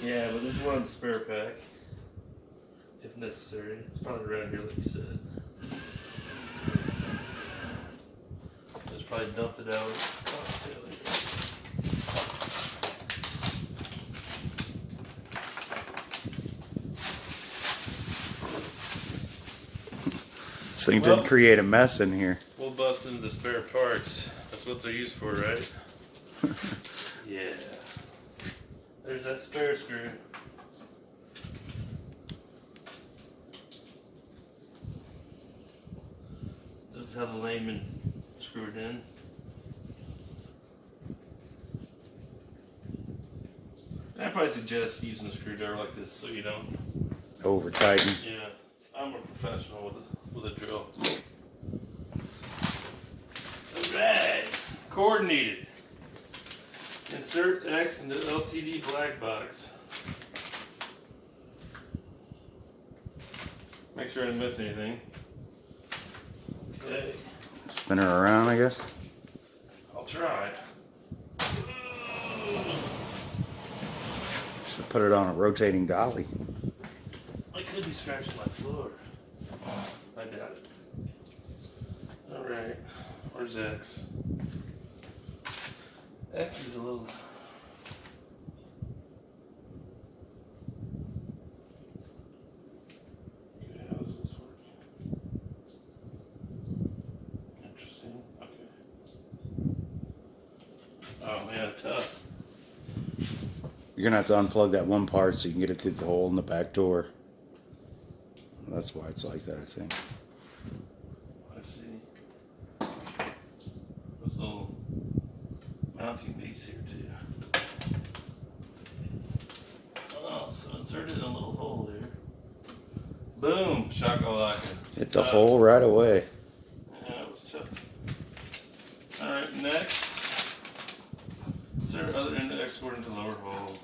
Yeah, but there's one in the spare pack. If necessary. It's probably around here like you said. Just probably dumped it out. This thing did create a mess in here. We'll bust into the spare parts. That's what they're used for, right? Yeah. There's that spare screw. This is how the layman screwed in. I probably suggest using a screwdriver like this so you don't Over tighten. Yeah, I'm a professional with a drill. Alright, cord needed. Insert X into LCD black box. Make sure I didn't miss anything. Okay, Spin her around, I guess. I'll try. Should have put it on a rotating dolly. I could be scratching my floor. I doubt it. Alright, where's X? X is a little... Okay, how does this work? Interesting, okay. Oh man, tough. You're gonna have to unplug that one part so you can get it through the hole in the back door. That's why it's like that, I think. I see. There's a little mounting piece here too. Oh, so insert it in a little hole there. Boom! Shakalaka. Hit the hole right away. Yeah, it was tough. Alright, next. Insert other end to export into lower hole.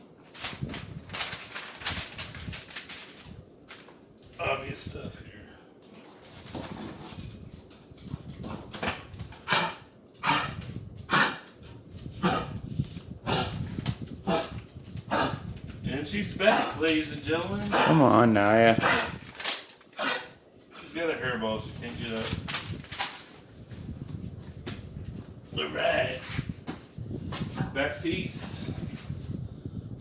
Obvious stuff here. And she's back, ladies and gentlemen. Come on, Naya. She's got a hairball, so she can't get up. Alright. Back piece.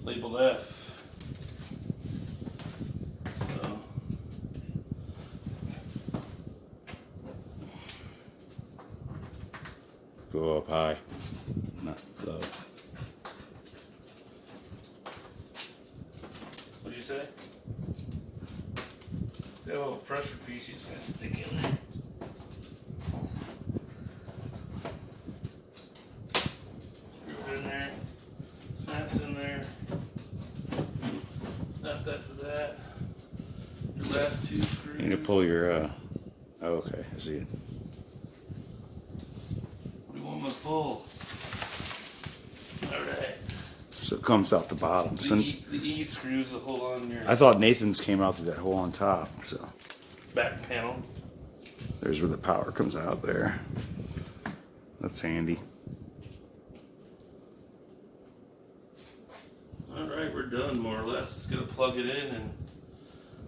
Labeled F. So. Go up high, not low. What'd you say? Got a little pressure piece you just gotta stick in there. Screw it in there. Snaps in there. Snap that to that. The last two screws. You need to pull your, oh, okay, I see it. What do you want me to pull? Alright. So it comes out the bottom. So The E screws that hold on your I thought Nathan's came out through that hole on top, so. back panel. There's where the power comes out there. That's handy. Alright, we're done more or less. Just gonna plug it in and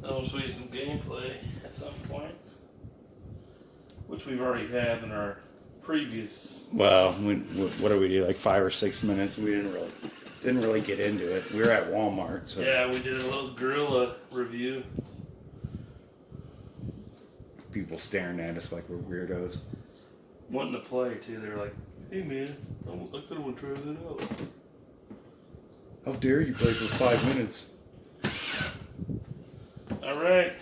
then I'll show you some gameplay at some point. Which we've already have in our previous. Well, what do we do? Like 5 or 6 minutes? We didn't really get into it. We were at Walmart, so. Yeah, we did a little gorilla review. People staring at us like we're weirdos. Wanting to play too. They were like, "Hey man, I kind of want to try that out." How dare you play for 5 minutes? Alright.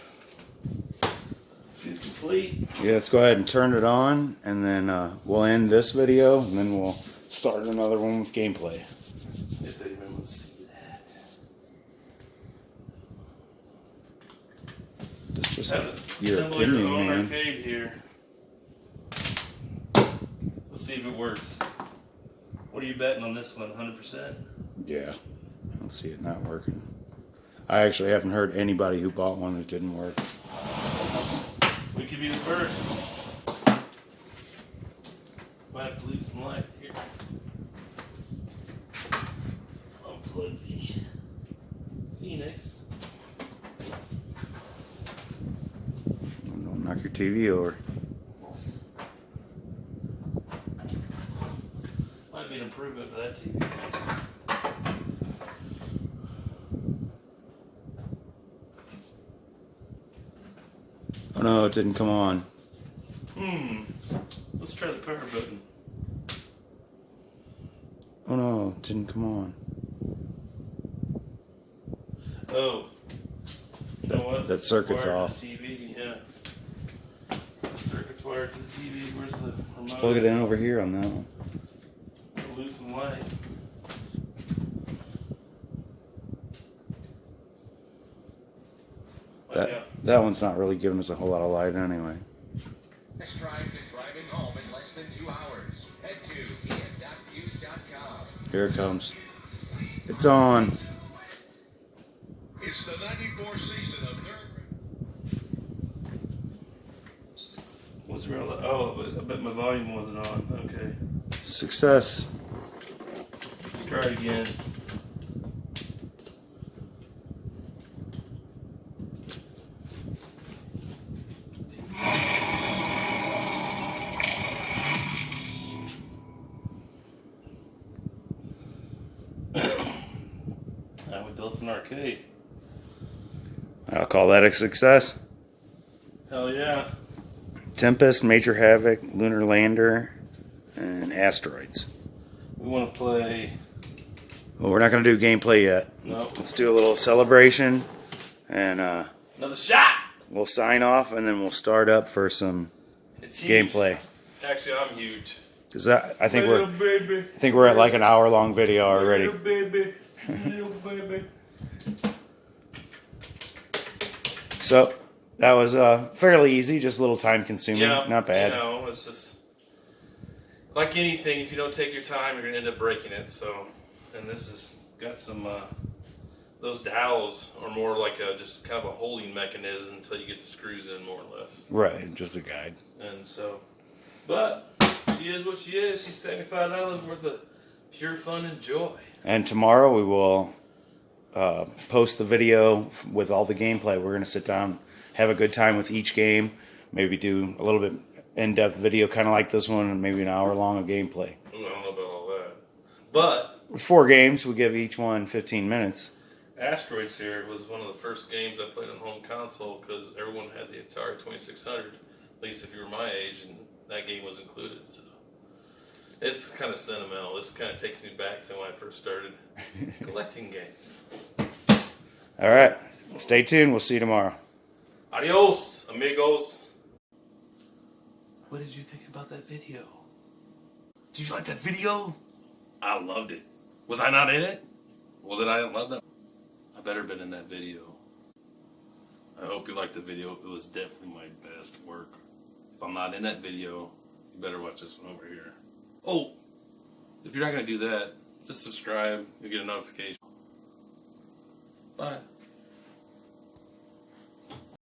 She's complete. Yeah, let's go ahead and turn it on, and then we'll end this video, and then we'll start another one with gameplay. If they even want to see that. That's just Have it your assemble opinion, your own man. arcade here. Let's see if it works. What are you betting on this one? 100%? Yeah, I don't see it not working. I actually haven't heard anybody who bought one that didn't work. We could be the first. Might have to leave some light here. Unplug the Phoenix. Don't knock your TV over. Might be an improvement for that TV. Oh no, it didn't come on. Let's try the power button. Oh no, it didn't come on. Oh. You know what? That circuit's Wired to off. the TV, yeah. The circuit's wired to the TV. Where's the remote? Plug it in over here on that one. Lose some light. That one's not really giving us a whole lot of light anyway. Test drive to driving home in less than 2 hours. Head to ian.fuse.com. Here it comes. It's on. It's the 94 season of What's real? Oh, I bet my volume wasn't on. Okay. Success. Let's try it again. Now we built an arcade. I'll call that a success. Hell yeah. Tempest, Major Havoc, Lunar Lander, and Asteroids. We want to play. Well, we're not going to do gameplay yet. Nope. Let's do a little celebration, and Another shot! we'll sign off, and then we'll start up for some It's huge. gameplay. Actually, I'm huge. Cause I think Little baby. I think we're at like an hour-long video already. Little baby. Little baby. So that was fairly easy, just a little time-consuming. Yeah, Not bad. You know, it's just like anything. If you don't take your time, you're gonna end up breaking it. So, and this has got some. Those dowels are more like just kind of a holding mechanism until you get the screws in, more or less. Right, just a guide. And so, but she is what she is. She's $75 worth of pure fun and joy. And tomorrow we will post the video with all the gameplay. We're going to sit down, have a good time with each game, maybe do a little bit in-depth video kind of like this one, and maybe an hour long of gameplay. Ooh, I don't know about all that. But With 4 games, we give each one 15 minutes. Asteroids here was one of the first games I played on home console because everyone had the Atari 2600, at least if you were my age, and that game was included. So it's kind of sentimental. This kind of takes me back to when I first started collecting games. All right. Stay tuned. We'll see you tomorrow. Adios, amigos. What did you think about that video? Did you like that video? I loved it. Was I not in it? Well, then I didn't love that. I better been in that video. I hope you liked the video. It was definitely my best work. If I'm not in that video, you better watch this one over here. Oh, if you're not going to do that, just subscribe. You'll get a notification. Bye.